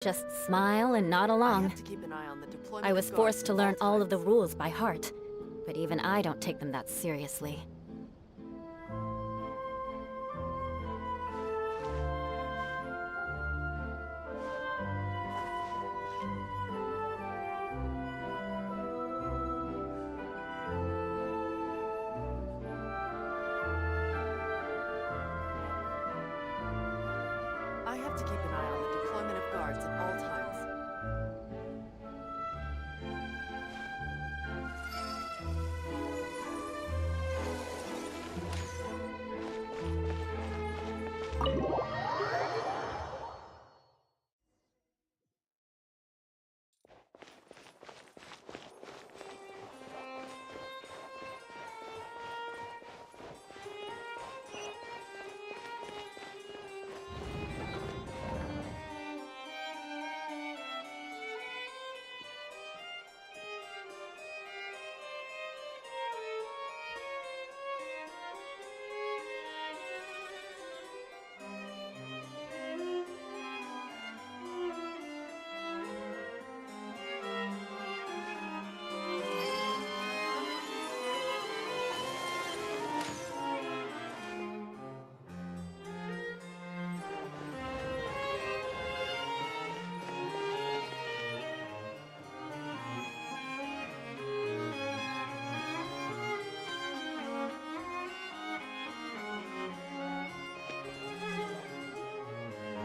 Just smile and nod I along. have to keep an eye on the deployment I was of forced guards to at learn all of the times. rules by heart, but even I don't take them that seriously. I have to keep an eye on the deployment of guards at all times.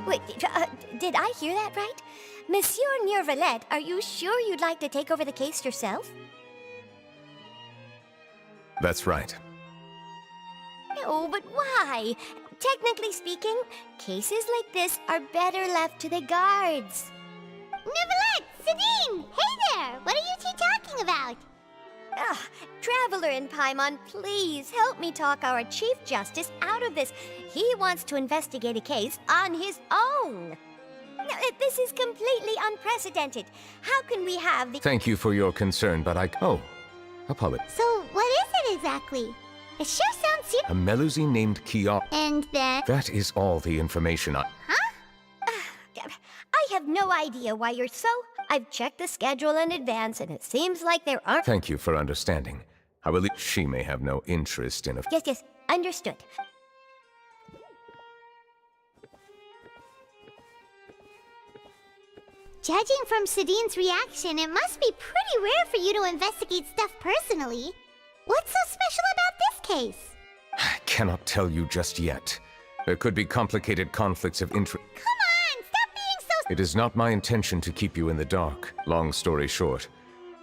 Wait, did I hear that right? Monsieur Nearvalette, are you sure you'd like to take over the case yourself? That's right. No, but why? Technically speaking, cases like this are better left to the guards. Neverlet, Sedine! Hey there! What are you two talking about? Ugh, Traveler in Paimon, please help me talk our Chief Justice out of this. He wants to investigate a case on his own. Now, this is completely unprecedented. How can we have the... Thank you for your concern, but Oh, apologies. So, what is it exactly? It sure sounds serious. A Melusine named Kiara. And then... That is all the information I... I have no idea why you're so... I've checked the schedule in advance, and it seems like there aren't... Thank you for understanding. I will... She may have no interest in a... Yes, understood. Judging from Sedine's reaction, it must be pretty rare for you to investigate stuff personally. What's so special about this case? I cannot tell you just yet. There could be complicated conflicts of interest. Come on, stop being so... It is not my intention to keep you in the dark. Long story short,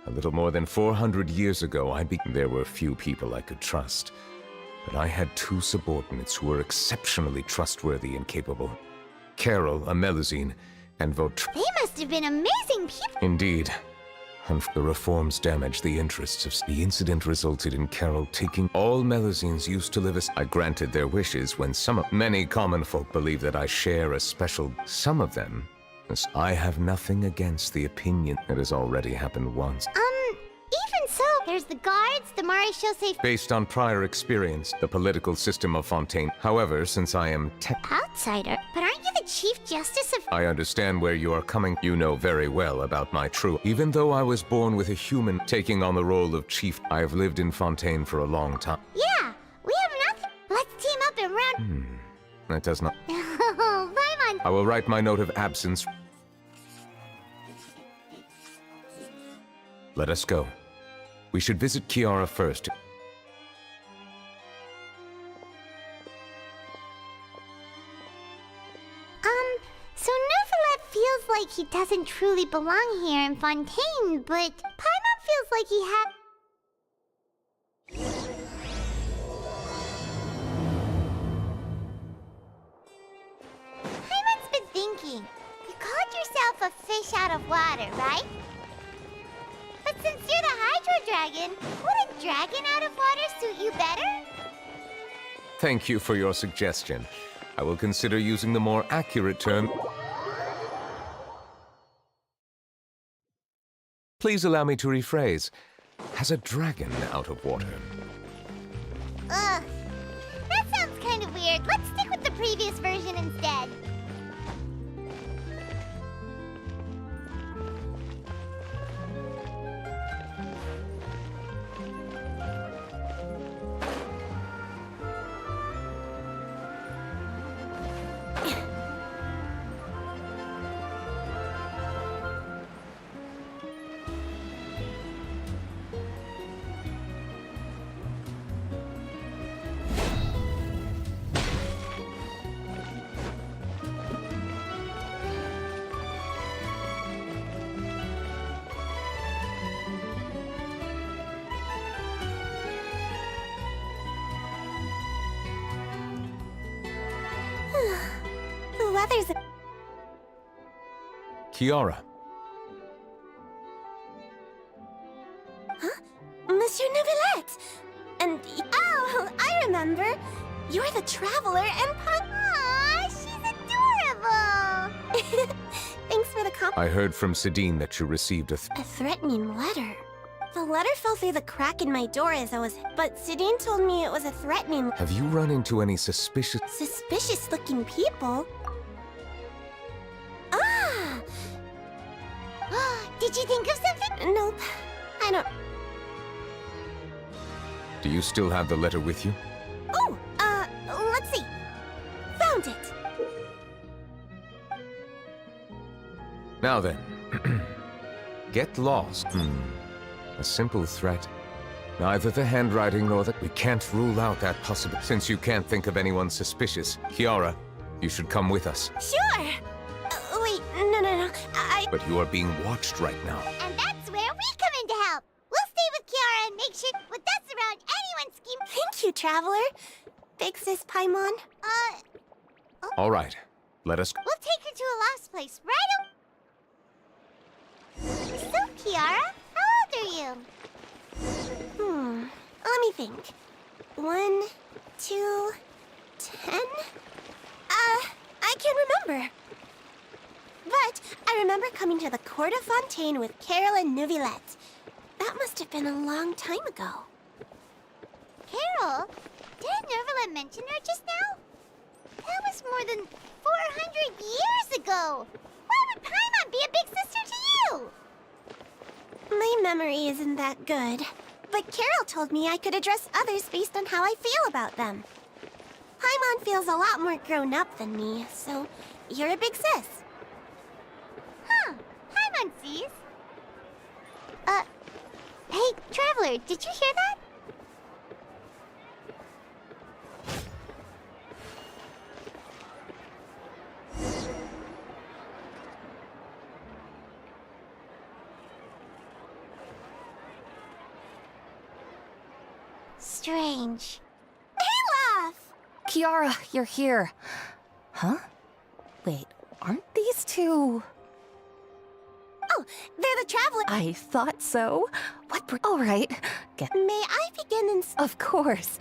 a little more than 400 years ago, there were few people I could trust. But I had two subordinates who were exceptionally trustworthy and capable. Carol, a Melusine, and Votre. They must have been amazing people. Indeed. And the reforms damaged the interests of... The incident resulted in Carol taking... All Melusines used to live as... I granted their wishes when Many common folk believe that I share a special... Some of them... I have nothing against the opinion. It has already happened once. Even so, there's the guards, the Maréchaux safe... Based on prior experience, the political system of Fontaine. However, since I am Outsider? But aren't you the Chief Justice of... I understand where you are coming. You know very well about my true... Even though I was born with a human taking on the role of chief, I have lived in Fontaine for a long time. Yeah, we have nothing. Let's team up and round... That does not... Oh, Paimon! I will write my note of absence. Let us go. We should visit Kiara first. So Neverlet feels like he doesn't truly belong here in Fontaine, but Paimon feels like he had... Paimon's been thinking. You called yourself a fish out of water, right? But since you're the Hydro Dragon, would a dragon out of water suit you better? Thank you for your suggestion. I will consider using the more accurate term. Please allow me to rephrase. Has a dragon out of water? Ugh. That sounds kind of weird. Let's stick with the previous version instead. The weather's... Kiara, Monsieur Neuvillette! And... Oh, I remember! You're the Traveler and Aw, she's adorable! Thanks for the I heard from Sidine that you received a threatening letter. The letter fell through the crack in my door as I was... But Sidine told me it was a threatening... Have you run into any suspicious... Suspicious-looking people? Ah! Did you think of something? Nope. I don't... Do you still have the letter with you? Oh, let's see. Found it. Now then. Get lost. A simple threat. Neither the handwriting nor the... We can't rule out that possibility. Since you can't think of anyone suspicious, Kiara, you should come with us. Sure! Wait, no. But you are being watched right now. And that's where we come in to help. We'll stay with Kiara and make sure with us around anyone's scheme. Thank you, Traveler. Big Sis Paimon. All right. Let us... We'll take her to a lost place right So, Kiara, how old are you? Let me think. 1, 2, 10? I can't remember. But I remember coming to the Court of Fontaine with Carol and Neuvillette. That must have been a long time ago. Carol? Didn't Neuvillette mention her just now? That was more than 400 years ago. Why would Paimon be a big sister to you? My memory isn't that good. But Carol told me I could address others based on how I feel about them. Paimon feels a lot more grown up than me, so you're a big sis. Huh. Paimon sees. Hey, Traveler, did you hear that? Strange. Olaf! Kiara, you're here. Huh? Wait, aren't these two... Oh, they're the Traveler. I thought so. All right. May I begin in... Of course.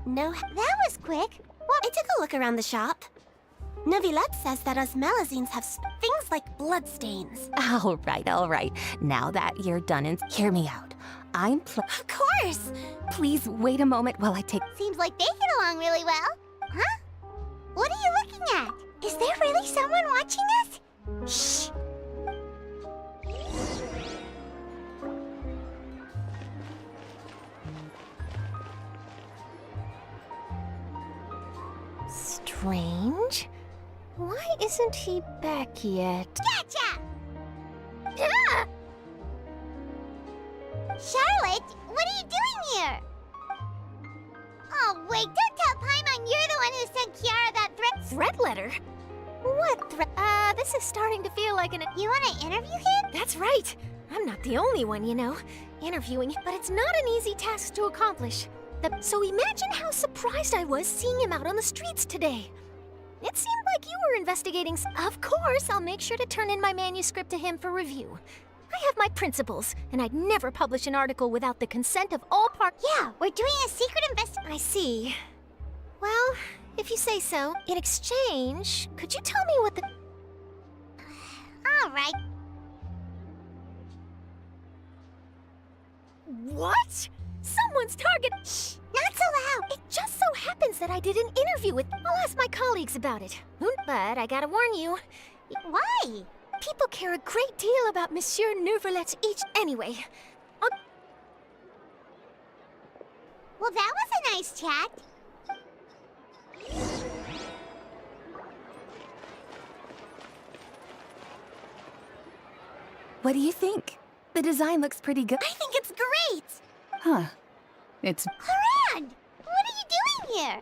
No... That was quick. Well, I took a look around the shop. Neuvillette says that us Melusines have things like bloodstains. All right. Now that you're done and hear me out. Of course! Please wait a moment while I take... Seems like they get along really well. Huh? What are you looking at? Is there really someone watching us? Shh. Strange. Why isn't he back yet? Gotcha! Ah! Charlotte, what are you doing here? Oh, wait, don't tell Paimon you're the one who sent Kiara that threat. Threat letter? What threat? This is starting to feel like an... You want to interview him? That's right. I'm not the only one, you know, interviewing, but it's not an easy task to accomplish. So imagine how surprised I was seeing him out on the streets today. It seemed like you were investigating... Of course, I'll make sure to turn in my manuscript to him for review. I have my principles, and I'd never publish an article without the consent of all parties. Yeah, we're doing a secret I see. Well, if you say so. In exchange, could you tell me what the... All right. What? Someone's target... Shh! Not so loud. It just so happens that I did an interview with... I'll ask my colleagues about it. But I gotta warn you. Why? People care a great deal about Monsieur Neuvillette's each... Anyway, Well, that was a nice chat. what do you think? The design looks pretty good. I think it's great! Huh. It's... Haran! What are you doing here?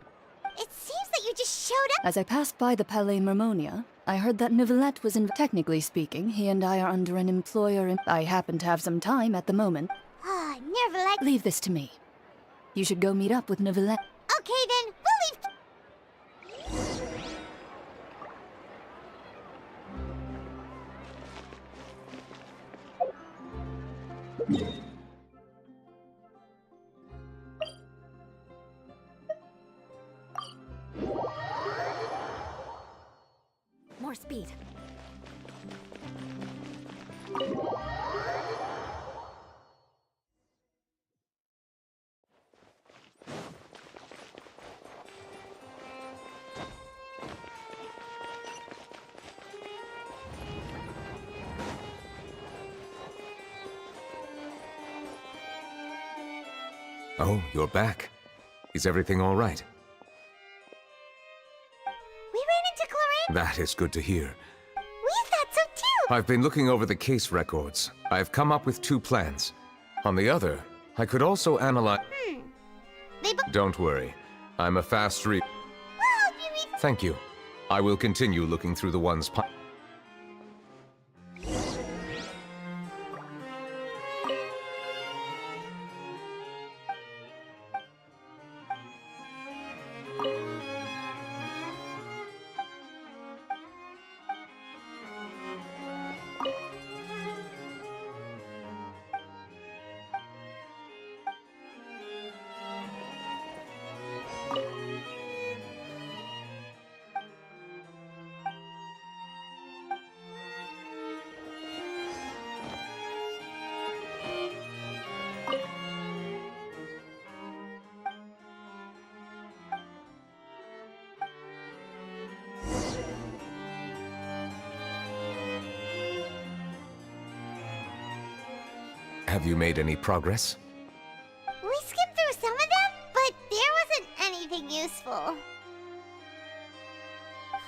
It seems that you just showed up. As I passed by the Palais Mermonia, I heard that Neuvillette was in... Technically speaking, he and I are under an employer... I happen to have some time at the moment. Ah, never like. Leave this to me. You should go meet up with Neuvillette. Okay then, we'll leave. More speed. Oh, you're back. Is everything all right? We ran into Clarine. That is good to hear. We thought so too. I've been looking over the case records. I've come up with 2 plans. On the other, I could also analyze... They both. Don't worry. I'm a fast read. Well, you mean. Thank you. I will continue looking through the ones... Have you made any progress? We skimmed through some of them, but there wasn't anything useful.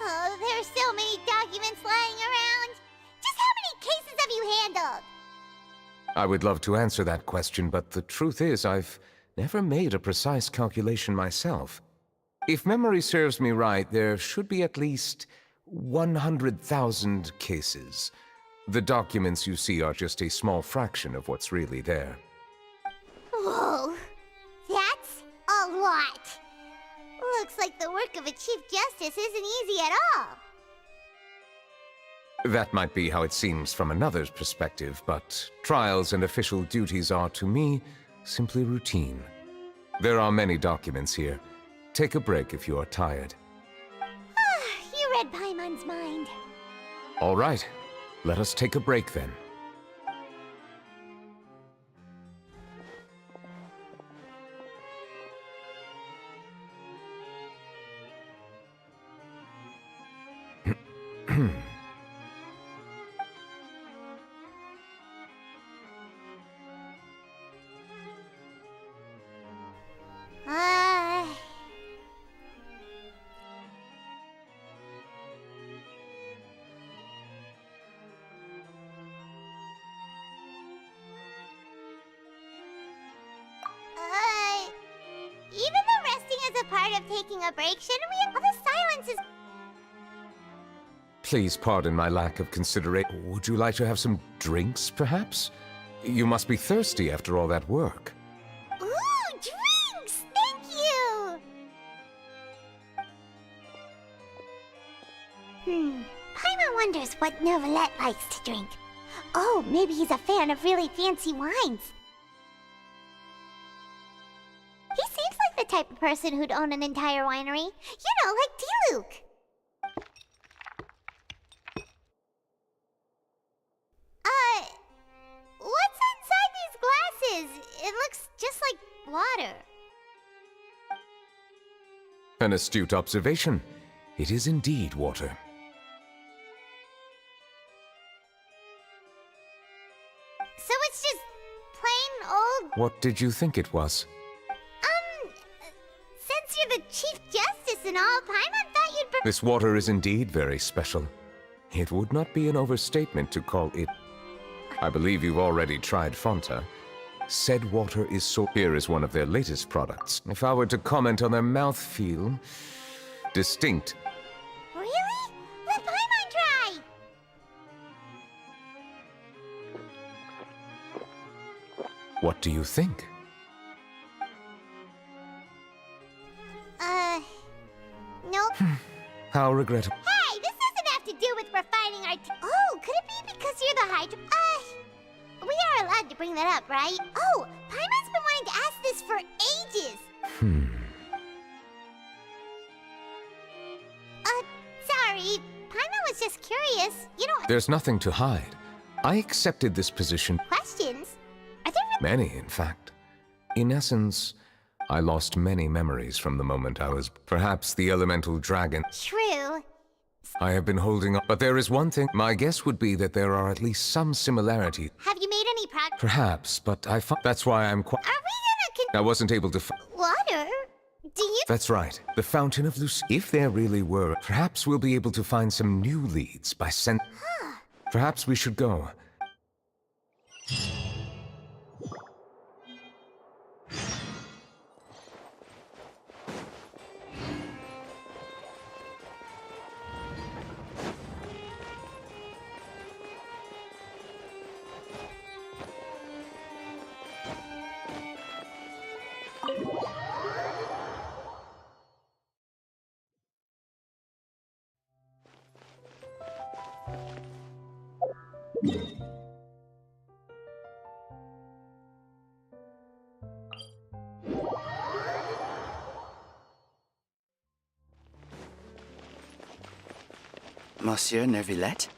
Oh, there's so many documents lying around. Just how many cases have you handled? I would love to answer that question, but the truth is I've never made a precise calculation myself. If memory serves me right, there should be at least 100,000 cases. The documents you see are just a small fraction of what's really there. Whoa, that's a lot. Looks like the work of a Chief Justice isn't easy at all. That might be how it seems from another's perspective, but trials and official duties are, to me, simply routine. There are many documents here. Take a break if you are tired. You read Paimon's mind. All right. Let us take a break then. Even though resting is a part of taking a break, shouldn't we? All the silence is... Please pardon my lack of consideration. Would you like to have some drinks, perhaps? You must be thirsty after all that work. Ooh, drinks! Thank you! Paimon wonders what Neuvillette likes to drink. Oh, maybe he's a fan of really fancy wines. He seems like the type of person who'd own an entire winery. You know, like D-Luke. What's inside these glasses? It looks just like water. An astute observation. It is indeed water. So it's just plain old... What did you think it was? Since you're the Chief Justice and all, Paimon thought you'd... This water is indeed very special. It would not be an overstatement to call it... I believe you've already tried Fanta. Said water is so... Here is one of their latest products. If I were to comment on their mouthfeel... distinct. Really? Let Paimon try! What do you think? Nope. How regrettable. Hey, this doesn't have to do with refining our Oh, could it be because you're the Hydra? We are allowed to bring that up, right? Oh, Paimon's been wanting to ask this for ages! Sorry. Paimon was just curious. You don't... There's nothing to hide. I accepted this position. Questions? Are there... Many, in fact. In essence, I lost many memories from the moment I was perhaps the elemental dragon. True. I have been holding up, but there is one thing. My guess would be that there are at least some similarities. Have you made any progress? Perhaps, but that's why I'm quite... Are we gonna I wasn't able to... Water? Do you... That's right. The Fountain of Lucy. If there really were, perhaps we'll be able to find some new leads by Perhaps we should go. Monsieur Neuvillette?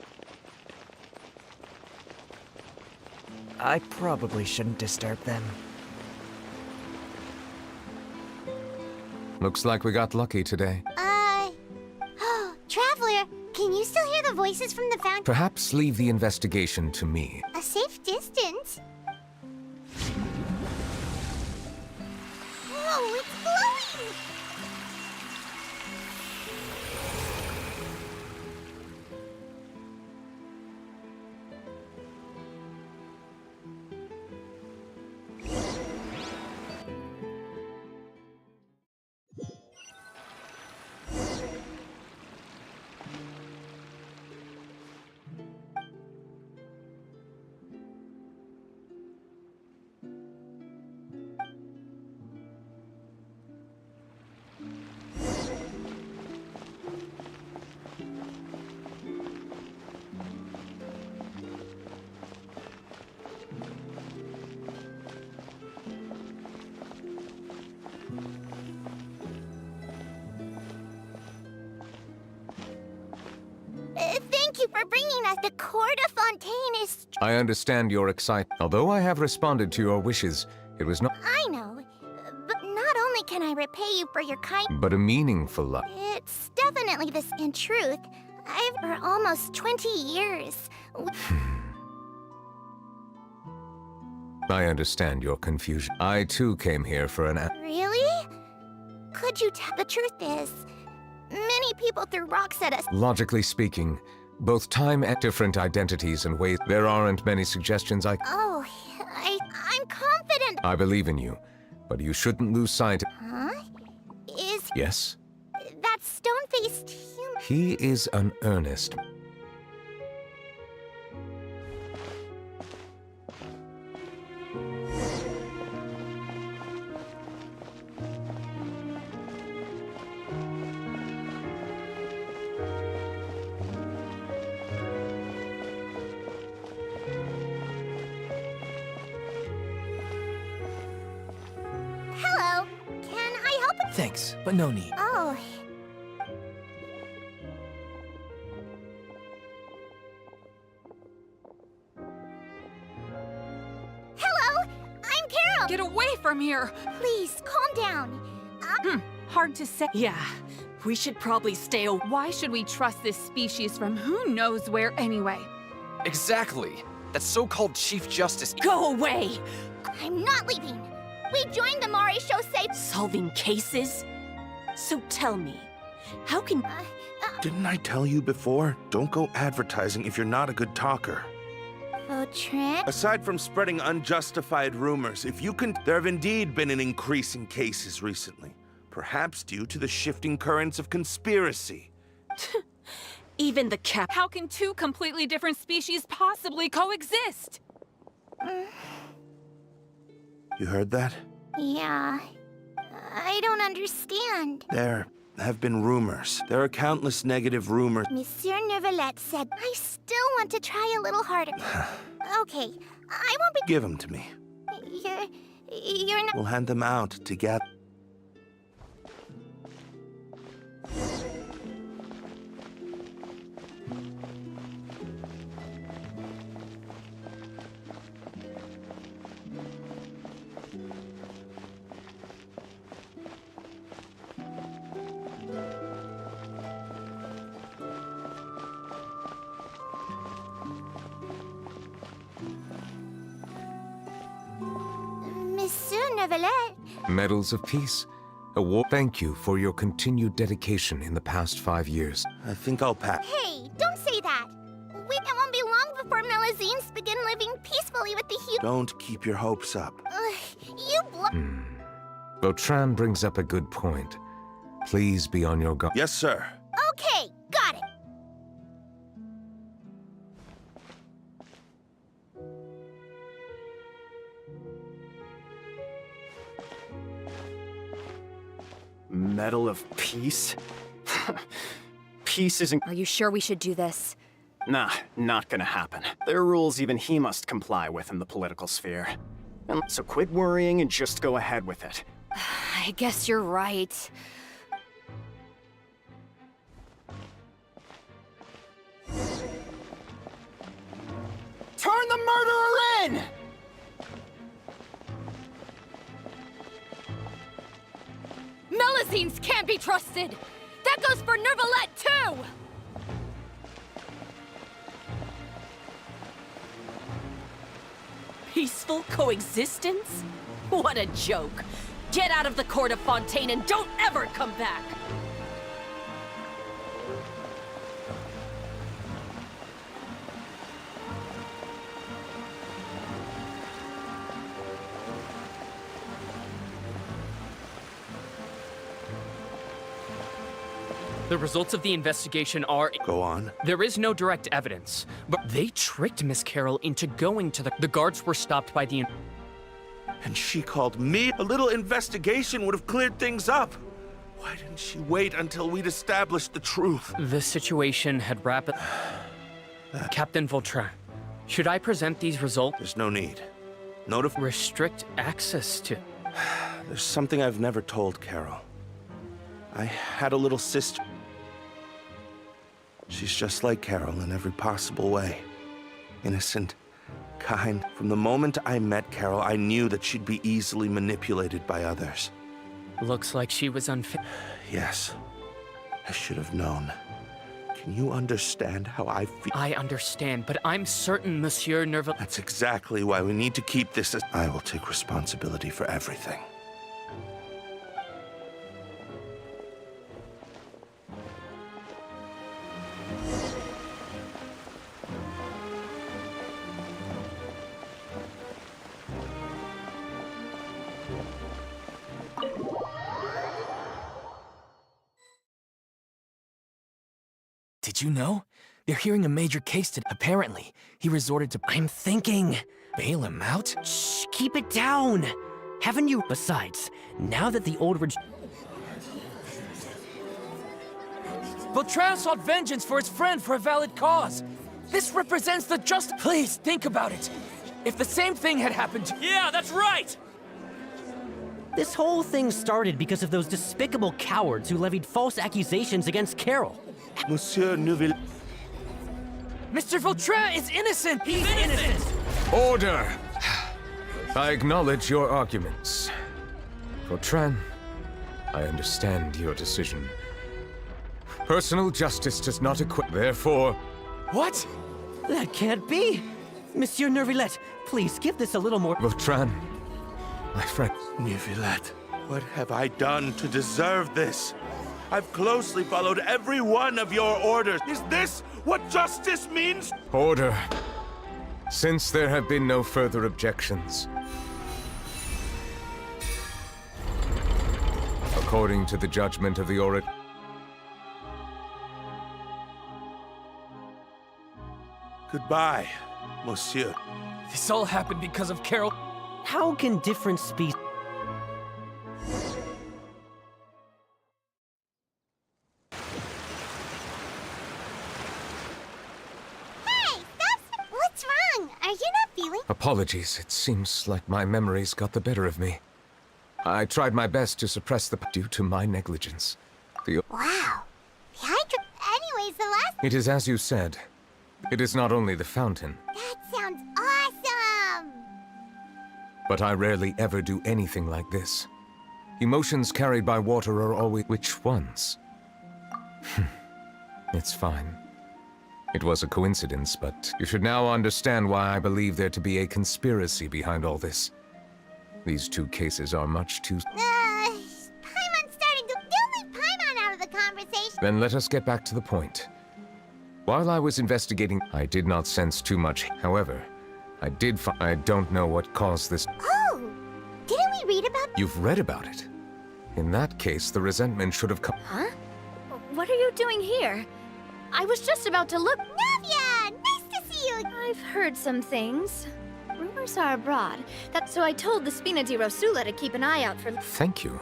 I probably shouldn't disturb them. Looks like we got lucky today. Traveler, can you still hear the voices from the fountain? Perhaps leave the investigation to me. A safe distance? Whoa, it's glowing! Thank you for bringing us. The Court of Fontaine is... I understand your excitement. Although I have responded to your wishes, it was not... I know. But not only can I repay you for your kindness, but a meaningful love. it's definitely this. In truth, I've for almost 20 years. I understand your confusion. I too came here for an... Really? Could you tell? The truth is, many people threw rocks at us. Logically speaking, both time and different identities and ways. There aren't many suggestions Oh, I'm confident. I believe in you, but you shouldn't lose sight. Huh? Is Yes? that stone-faced human? He is an earnest. Hello. Can I help? Thanks, but no need. Oh. Hello. I'm Carol. Get away from here! Please calm down. Hard to say. Yeah, we should probably stay away. Why should we trust this species from who knows where anyway? Exactly. That so-called Chief Justice... Go away! I'm not leaving. We joined the Mari show safe. Solving cases? So tell me, how can... Didn't I tell you before? Don't go advertising if you're not a good talker. Vautrin? Aside from spreading unjustified rumors, if you can... There have indeed been an increase in cases recently. perhaps due to the shifting currents of conspiracy. Even the cap. How can two completely different species possibly coexist? You heard that? Yeah. I don't understand. There have been rumors. There are countless negative rumors. Monsieur Neuvillette said, I still want to try a little harder. Okay, I won't be... Give them to me. You're not... We'll hand them out together. Monsieur Neuvillette. Medals of Peace? Award. Thank you for your continued dedication in the past 5 years. I think I'll pass. Hey, don't say that. Wait, it won't be long before Melusines begin living peacefully with the humans. Don't keep your hopes up. You Vautrin brings up a good point. Please be on your guard. Yes, sir. Okay, got it. Medal of Peace? Peace isn't— Are you sure we should do this? Nah, not gonna happen. There are rules even he must comply with in the political sphere. And so quit worrying and just go ahead with it. I guess you're right. Turn the murderer in! Melusines can't be trusted! That goes for Neuvillette, too! Peaceful coexistence? What a joke. Get out of the court of Fontaine and don't ever come back! The results of the investigation are... Go on. There is no direct evidence, but they tricked Miss Carroll into going to the guards were stopped by the... And she called me? A little investigation would have cleared things up. Why didn't she wait until we'd established the truth? The situation had rapidly... Captain Vautrin, should I present these results? There's no need. Restrict access to... There's something I've never told Carol. I had a little sister. She's just like Carol in every possible way. Innocent, kind. From the moment I met Carol, I knew that she'd be easily manipulated by others. Looks like she was unfit. Yes. I should have known. Can you understand how I feel? I understand, but I'm certain Monsieur Neuvillette... That's exactly why we need to keep this as... I will take responsibility for everything. Did you know? They're hearing a major case today. Apparently, he resorted to— I'm thinking. Bail him out? Shh, keep it down. Haven't you— Besides, now that the old Vautrin sought vengeance for his friend for a valid cause. This represents the just— Please, think about it. If the same thing had happened to— Yeah, that's right! This whole thing started because of those despicable cowards who levied false accusations against Carol. Monsieur Neuvillette. Mr. Vautrin is innocent! He's innocent! Order! I acknowledge your arguments. Vautrin, I understand your decision. Personal justice does not equip, therefore... What? That can't be! Monsieur Neuvillette, please give this a little more— Vautrin, my friend... Neuvillette, what have I done to deserve this? I've closely followed every one of your orders. Is this what justice means? Order. Since there have been no further objections, According to the judgment of the orator. Goodbye, monsieur. This all happened because of Carol. How can different species... Hey, stop! What's wrong? Are you not feeling? Apologies, it seems like my memories got the better of me. I tried my best to suppress the due to my negligence. Wow. The hydro... Anyways, the last... It is as you said. It is not only the fountain, That sounds awesome! but I rarely ever do anything like this. Emotions carried by water are always... Which ones? It's fine. It was a coincidence, but you should now understand why I believe there to be a conspiracy behind all this. These two cases are much too... Paimon's starting to... Don't leave Paimon out of the conversation! Then let us get back to the point. While I was investigating, I did not sense too much. However, I don't know what caused this. Oh! Didn't we read about... You've read about it. In that case, the resentment should have come... Huh? What are you doing here? I was just about to look. Navia! Nice to see you! I've heard some things. Rumors are abroad. So I told the Spina di Rosula to keep an eye out for Thank you.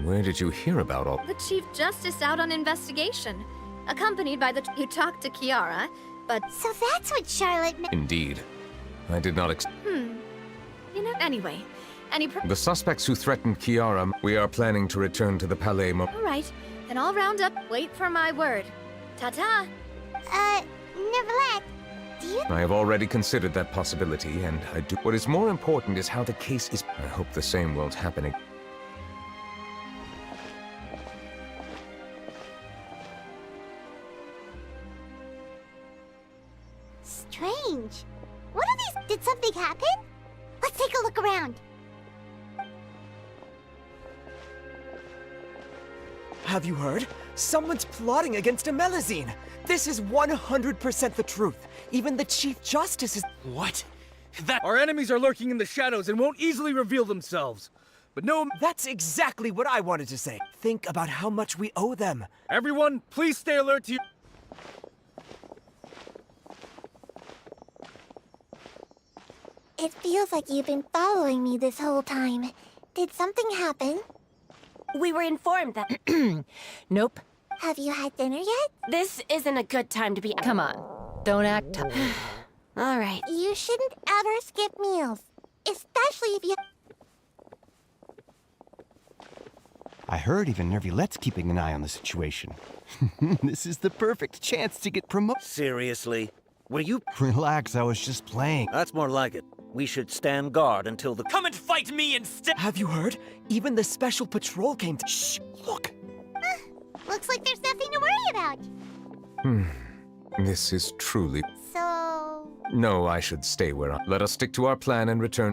Where did you hear about all... the Chief Justice out on investigation. Accompanied by you talked to Kiara, but... So that's what Charlotte... Indeed. I did not You know, anyway. The suspects who threatened Kiara, we are planning to return to the Palais All right, then I'll round up. Wait for my word. Ta-ta! Nevertheless, do you... I have already considered that possibility, and I do... What is more important is how the case is... I hope the same won't happen again. Strange. What are these... Did something happen? Let's take a look around. Have you heard? Someone's plotting against a Melazine. This is 100% the truth. Even the Chief Justice is... What? Our enemies are lurking in the shadows and won't easily reveal themselves. But no... That's exactly what I wanted to say. Think about how much we owe them. Everyone, please stay alert to... It feels like you've been following me this whole time. Did something happen? We were informed that... Nope. Have you had dinner yet? This isn't a good time to be... Come on. Don't act tough. All right. You shouldn't ever skip meals. Especially if you... I heard even Nervulette's keeping an eye on the situation. This is the perfect chance to get promoted. Seriously? Were you... Relax, I was just playing. That's more like it. We should stand guard until the... Come and fight me instead! Have you heard? Even the Special Patrol came to... Shh! Look! Looks like there's nothing to worry about. This is truly... So... No, I should stay where I... Let us stick to our plan and return...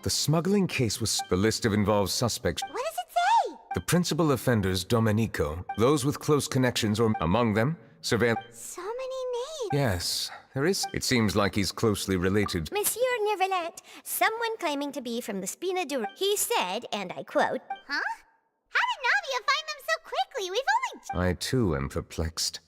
The smuggling case was... The list of involved suspects... What does it say? The principal offenders, Domenico, those with close connections or among them, So many names. Yes, there is. It seems like he's closely related. Monsieur Neverlet, someone claiming to be from the Spina du... He said, and I quote, Huh? How did Navia find them so quickly? We've only... I too am perplexed.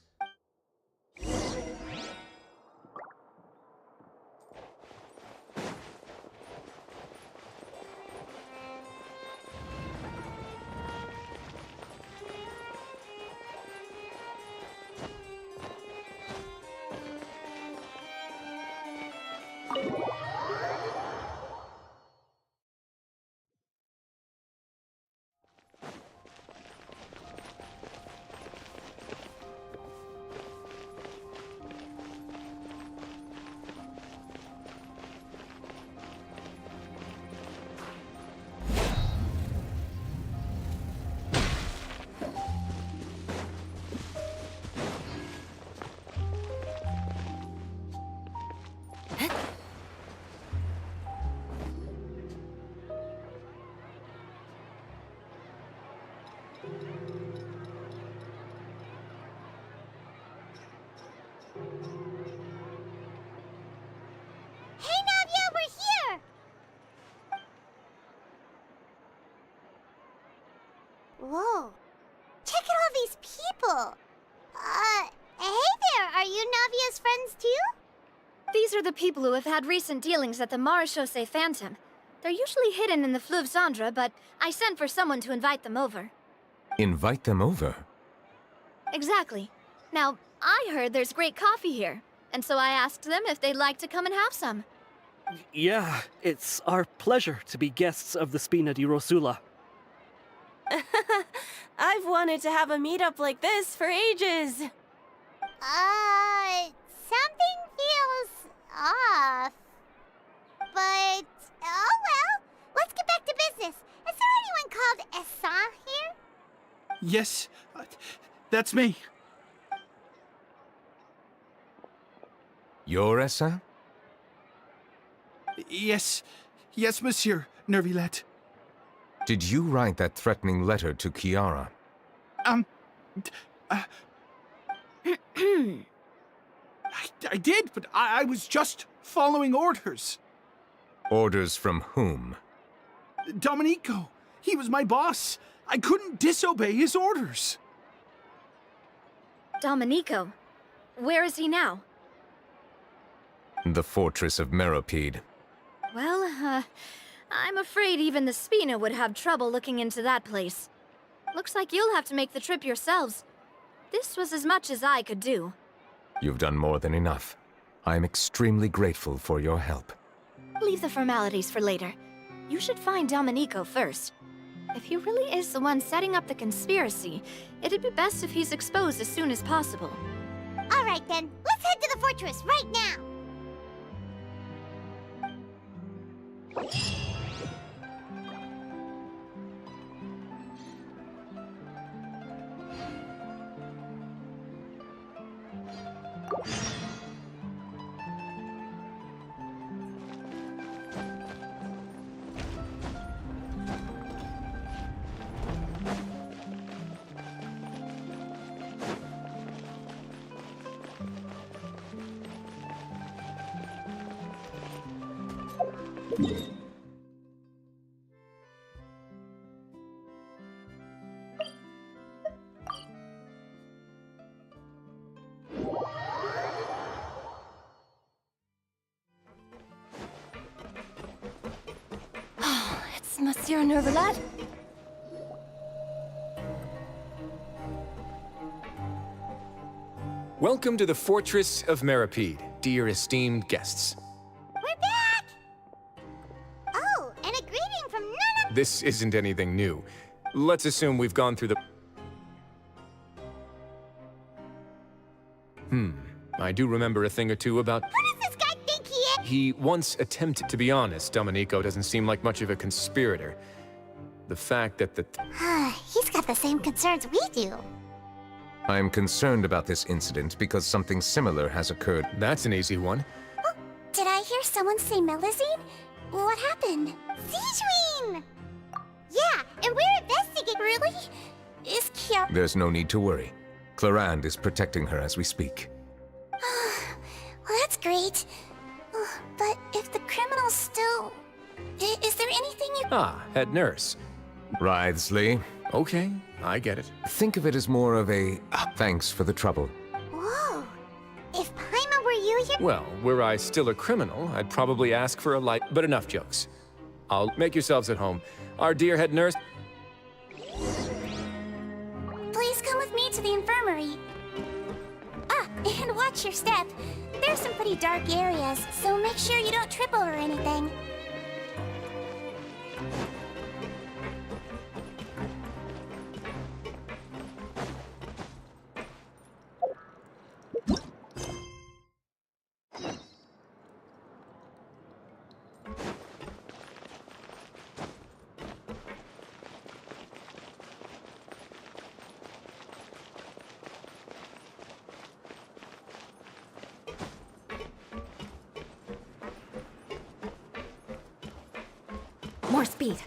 Hey, Navia, we're here! Whoa. Check out all these people. Hey there, are you Navia's friends too? These are the people who have had recent dealings at the Marechaussee Phantom. They're usually hidden in the Fleuve Cendre, but I sent for someone to invite them over. Invite them over? Exactly. Now, I heard there's great coffee here, and so I asked them if they'd like to come and have some. Yeah, it's our pleasure to be guests of the Spina di Rosula. I've wanted to have a meetup like this for ages. Something feels off. But, oh well. Let's get back to business. Is there anyone called Essan here? Yes, that's me. You're Essa? Yes, monsieur Nervilet. Did you write that threatening letter to Chiara? I did, but I was just following orders. Orders from whom? Domenico. He was my boss. I couldn't disobey his orders. Domenico? Where is he now? The fortress of Meropide. Well, I'm afraid even the Spina would have trouble looking into that place. Looks like you'll have to make the trip yourselves. This was as much as I could do. You've done more than enough. I'm extremely grateful for your help. Leave the formalities for later. You should find Domenico first. If he really is the one setting up the conspiracy, it'd be best if he's exposed as soon as possible. All right then, let's head to the fortress right now. It's Monsieur Nervilet. Welcome to the Fortress of Meropide, dear esteemed guests. We're back! Oh, and a greeting from none of... This isn't anything new. Let's assume we've gone through the... I do remember a thing or two about... Who does this guy think he is? He once attempted... To be honest, Domenico doesn't seem like much of a conspirator. The fact that the... He's got the same concerns we do. I'm concerned about this incident because something similar has occurred. That's an easy one. Did I hear someone say Melusine? What happened? Sijuin! Yeah, and we're investigating. Really? Is Kiara... There's no need to worry. Clarande is protecting her as we speak. Well, that's great. But if the criminal's still... Is there anything you... Ah, head nurse. Writhsley. Okay, I get it. Think of it as more of a thanks for the trouble. Whoa. If Paimon were you here... Well, were I still a criminal, I'd probably ask for a light. But enough jokes. I'll make yourselves at home. Our dear head nurse... Please come with me to the infirmary. Ah, and watch your step. There's some pretty dark areas, so make sure you don't trip over anything. More speed.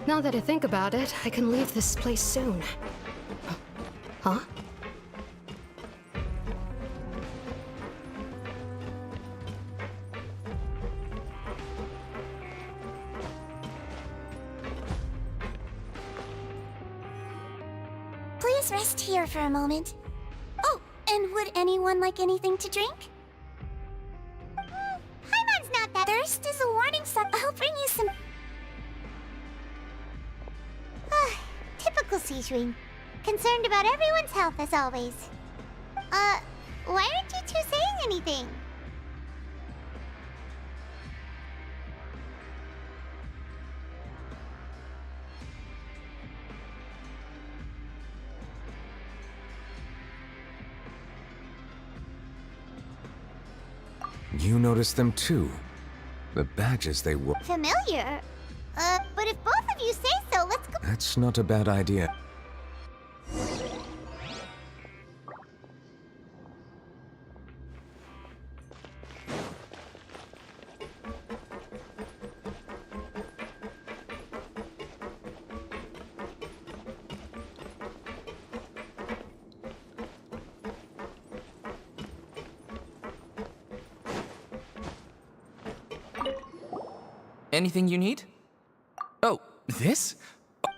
Now that I think about it, I can leave this place soon. Huh? Please rest here for a moment. Oh, and would anyone like anything to drink? Paimon's not that. Thirst is a warning sign. I'll bring you some... Typical Sijuin. Concerned about everyone's health as always. Why aren't you two saying anything? You noticed them too. The badges they wore. Familiar? But if both of you say so, let's go. That's not a bad idea. Anything you need? Oh, this?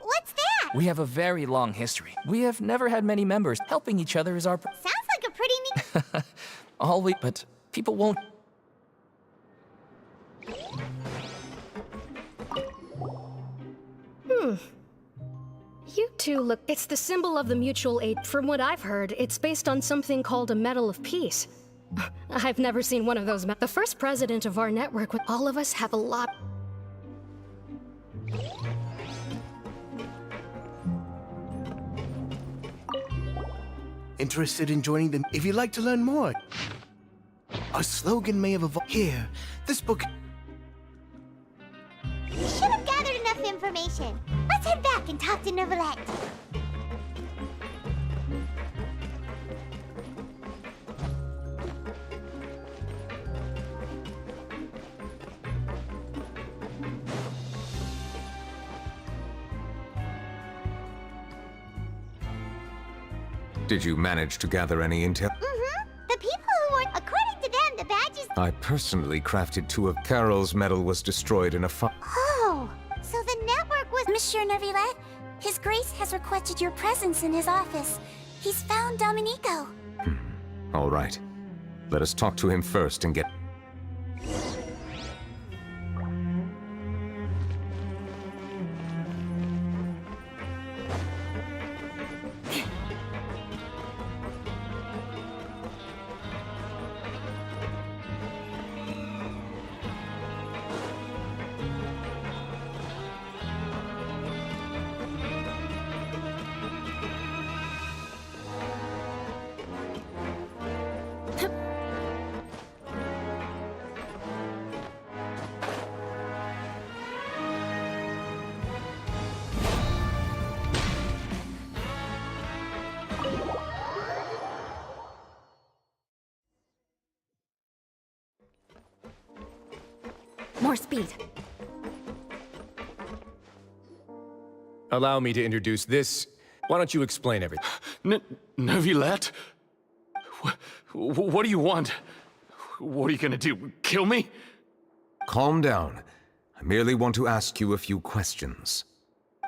What's that? We have a very long history. We have never had many members. Helping each other is our... Sounds like a pretty neat... Always, but people won't... You two look... It's the symbol of the mutual aid. From what I've heard, it's based on something called a Medal of Peace. I've never seen one of those. The first president of our network, with all of us have a lot... Interested in joining them? If you'd like to learn more, our slogan may have evolved. Here, this book... We should have gathered enough information. Let's head back and talk to Neuvillette. Did you manage to gather any intel? The people who were... According to them, the badges... I personally crafted 2 of Carol's medal was destroyed in a fire. Oh, so the network was... Monsieur Neuvillette, His Grace has requested your presence in his office. He's found Domenico. All right. Let us talk to him first and get... More speed. Allow me to introduce this. Why don't you explain everything? Neuvillette? What do you want? What are you gonna do? Kill me? Calm down. I merely want to ask you a few questions.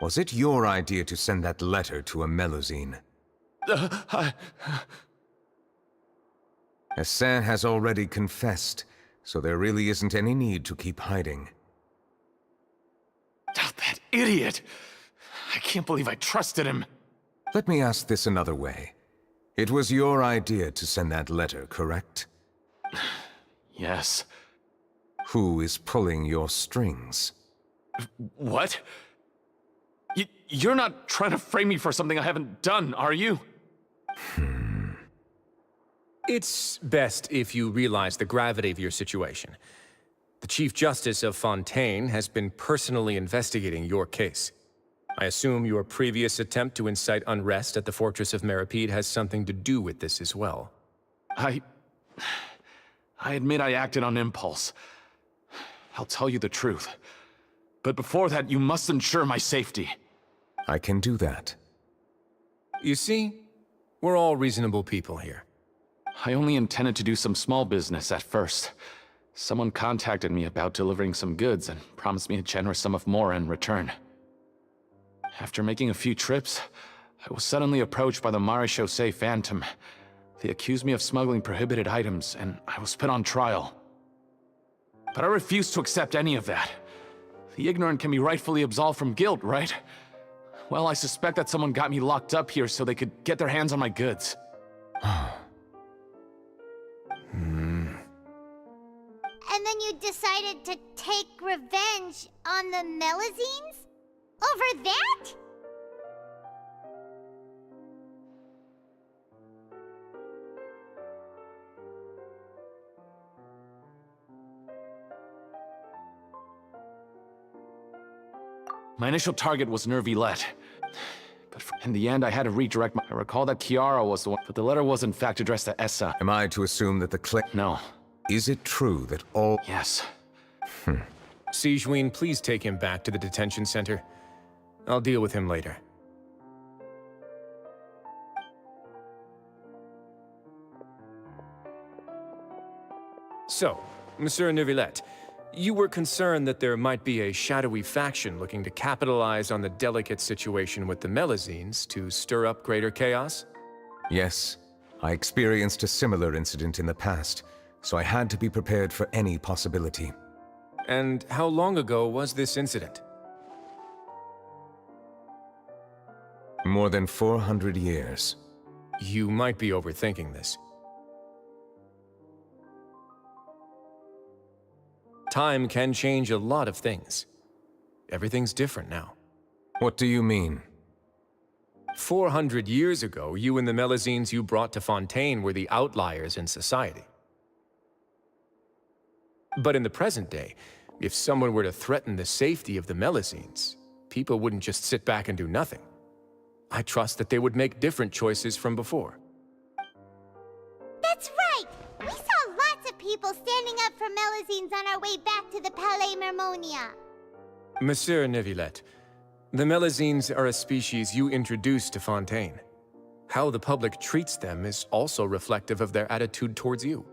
Was it your idea to send that letter to a Melusine? Hassan has already confessed, so there really isn't any need to keep hiding. That idiot! I can't believe I trusted him. Let me ask this another way. It was your idea to send that letter, correct? Yes. Who is pulling your strings? What? You're not trying to frame me for something I haven't done, are you? It's best if you realize the gravity of your situation. The Chief Justice of Fontaine has been personally investigating your case. I assume your previous attempt to incite unrest at the Fortress of Meripede has something to do with this as well. I admit I acted on impulse. I'll tell you the truth. But before that, you must ensure my safety. I can do that. You see, we're all reasonable people here. I only intended to do some small business at first. Someone contacted me about delivering some goods and promised me a generous sum of more in return. After making a few trips, I was suddenly approached by the Marechaussee Phantom. They accused me of smuggling prohibited items, and I was put on trial. But I refused to accept any of that. The ignorant can be rightfully absolved from guilt, right? Well, I suspect that someone got me locked up here so they could get their hands on my goods. And then you decided to take revenge on the Melusines? Over that? My initial target was Neuvillette. But in the end, I had to redirect my... I recall that Chiara was the one, but the letter was in fact addressed to Essa. Am I to assume that the No. Is it true that all... Yes. Sigewinne, please take him back to the detention center. I'll deal with him later. So, Monsieur Neuvillette, you were concerned that there might be a shadowy faction looking to capitalize on the delicate situation with the Melusines to stir up greater chaos? Yes. I experienced a similar incident in the past, so I had to be prepared for any possibility. And how long ago was this incident? More than 400 years. You might be overthinking this. Time can change a lot of things. Everything's different now. What do you mean? 400 years ago, you and the Melusines you brought to Fontaine were the outliers in society. But in the present day, if someone were to threaten the safety of the Melusines, people wouldn't just sit back and do nothing. I trust that they would make different choices from before. That's right! We saw lots of people standing up for Melusines on our way back to the Palais Mermonia. Monsieur Neuvillette, the Melusines are a species you introduced to Fontaine. How the public treats them is also reflective of their attitude towards you.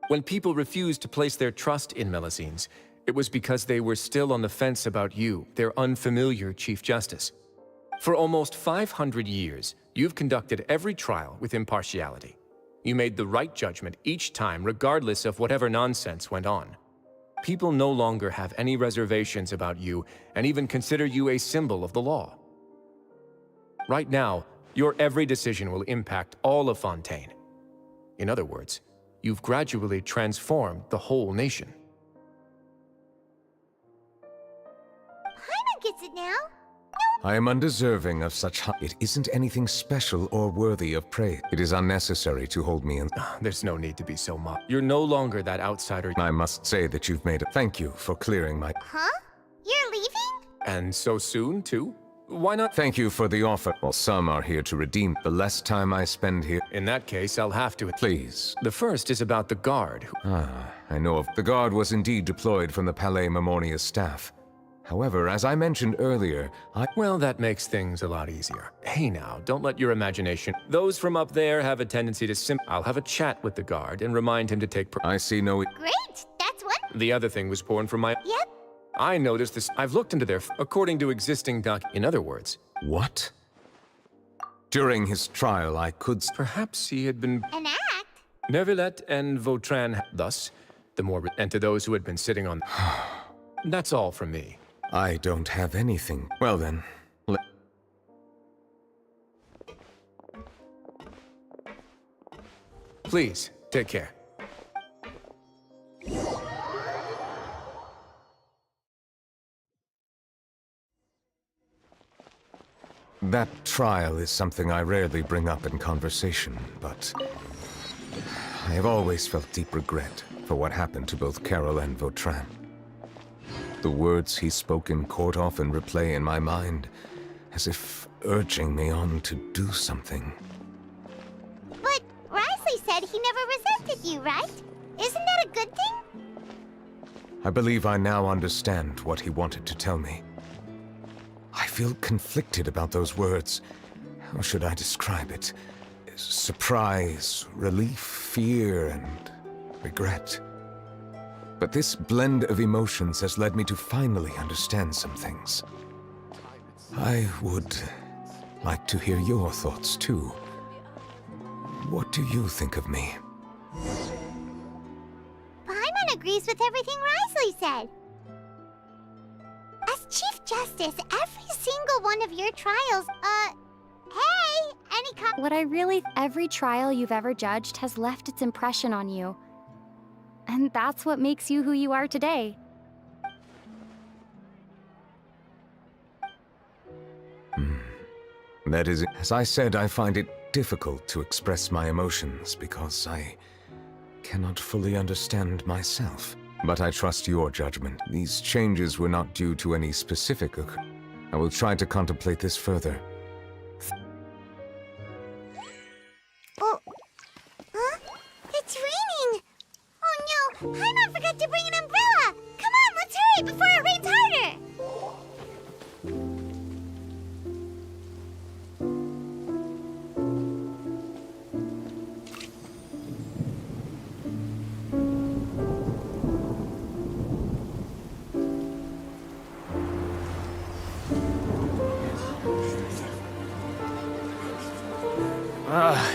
When people refused to place their trust in Melusines, it was because they were still on the fence about you, their unfamiliar Chief Justice. For almost 500 years, you've conducted every trial with impartiality. You made the right judgment each time, regardless of whatever nonsense went on. People no longer have any reservations about you and even consider you a symbol of the law. Right now, your every decision will impact all of Fontaine. In other words, you've gradually transformed the whole nation. Paimon gets it now. I am undeserving of such It isn't anything special or worthy of praise. It is unnecessary to hold me in... There's no need to be so mock. You're no longer that outsider. I must say that you've made a... Thank you for clearing my... Huh? You're leaving? And so soon, too? Why not? Thank you for the offer. Well, some are here to redeem. The less time I spend here... In that case, I'll have to... Please. The first is about the guard. I know of... The guard was indeed deployed from the Palais Memoria's staff. However, as I mentioned earlier, Well, that makes things a lot easier. Hey now, don't let your imagination... Those from up there have a tendency to I'll have a chat with the guard and remind him to take... I see no... Great! That's one. The other thing was born from my... Yep. I noticed this. I've looked into their... According to existing In other words... What? During his trial, I could... Perhaps he had been... An act? Neuvillette and Vautrin... Thus, the more... And to those who had been sitting on... That's all from me. I don't have anything. Well then, Please, take care. that trial is something I rarely bring up in conversation, but I have always felt deep regret for what happened to both Carol and Vautrin. The words he spoke in court often replay in my mind, as if urging me on to do something. But Risley said he never resented you, right? Isn't that a good thing? I believe I now understand what he wanted to tell me. I feel conflicted about those words. How should I describe it? Surprise, relief, fear, and regret. But this blend of emotions has led me to finally understand some things. I would like to hear your thoughts, too. What do you think of me? Paimon agrees with everything Risley said. As Chief Justice, every single one of your trials, hey, every trial you've ever judged has left its impression on you. And that's what makes you who you are today. That is, as I said, I find it difficult to express my emotions because I cannot fully understand myself. But I trust your judgment. These changes were not due to any specific I will try to contemplate this further. Oh, huh? It's raining! Oh no, Paimon forgot to bring an umbrella! Come on, let's hurry before it rains harder!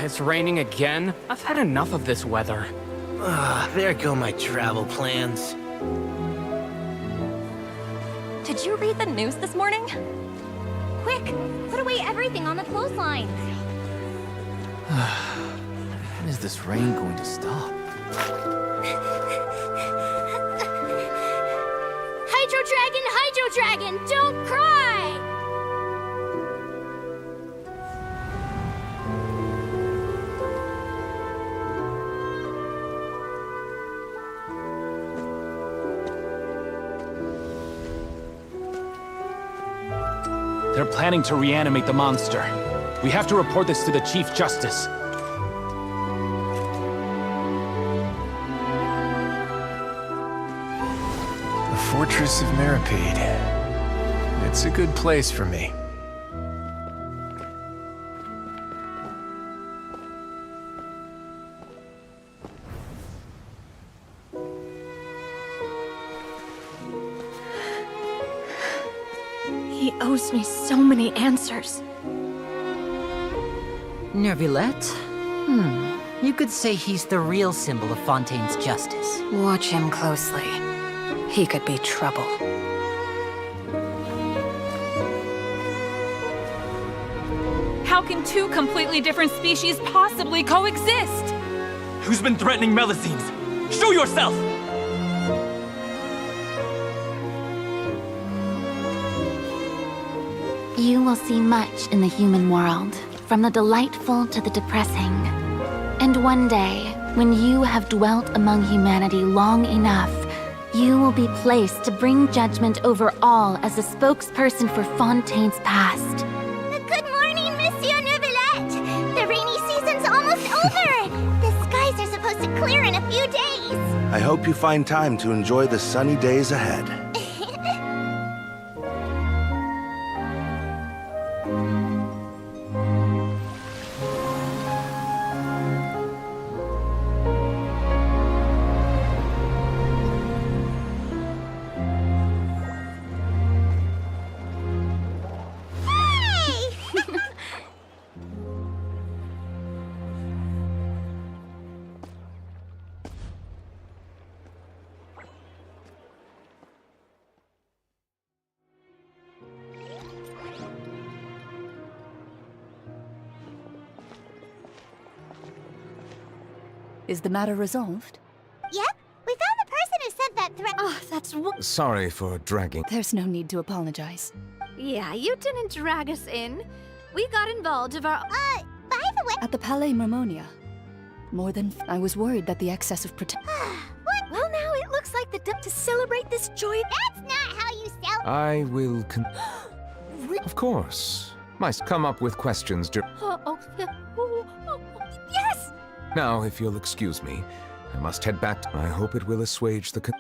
It's raining again? I've had enough of this weather. There go my travel plans. Did you read the news this morning? Quick, put away everything on the clothesline. When is this rain going to stop? Hydro Dragon, don't cry! They're planning to reanimate the monster. We have to report this to the Chief Justice. The Fortress of Meripede. It's a good place for me. He owes me so many answers. Neuvillette? You could say he's the real symbol of Fontaine's justice. Watch him closely. He could be trouble. How can two completely different species possibly coexist? Who's been threatening Melusines? Show yourself! You will see much in the human world, from the delightful to the depressing. And one day, when you have dwelt among humanity long enough, You will be placed to bring judgment over all as a spokesperson for Fontaine's past. Good morning, Monsieur Neuvillette! The rainy season's almost over! The skies are supposed to clear in a few days! I hope you find time to enjoy the sunny days ahead. Is the matter resolved? Yep, we found the person who sent that threat. Oh, that's Sorry for dragging. There's no need to apologize. Yeah, you didn't drag us in. We got involved of our... by the way... At the Palais Mermonia. More than... I was worried that the excess of What? Well, now it looks like to celebrate this joy... That's not how you sell... I will Of course. Might come up with questions Yes! Now, if you'll excuse me, I must head back. I hope it will assuage the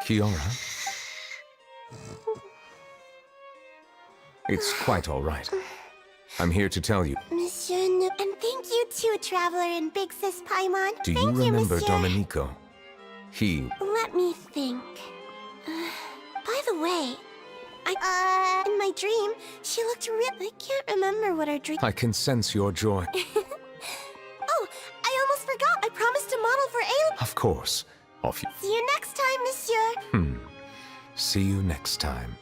Kiora? It's quite all right. I'm here to tell you. Monsieur and thank you too, Traveler and Big Sis Paimon. Do you Thank remember Monsieur. Domenico? He... Let me think. By the way, in my dream, she looked real... I can't remember what her dream... I can sense your joy. Oh, I almost forgot. I promised to model for A... Of course. Off you... See you next time, Monsieur. See you next time.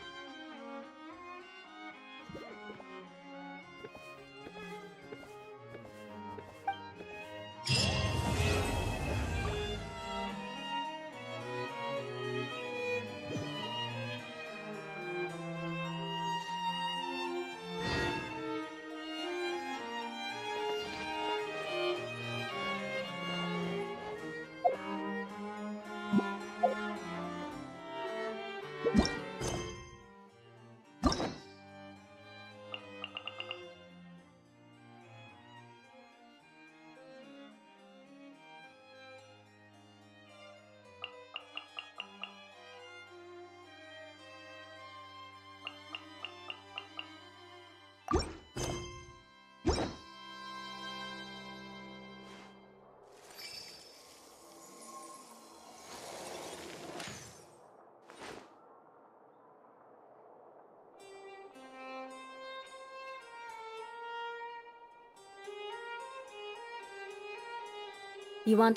You want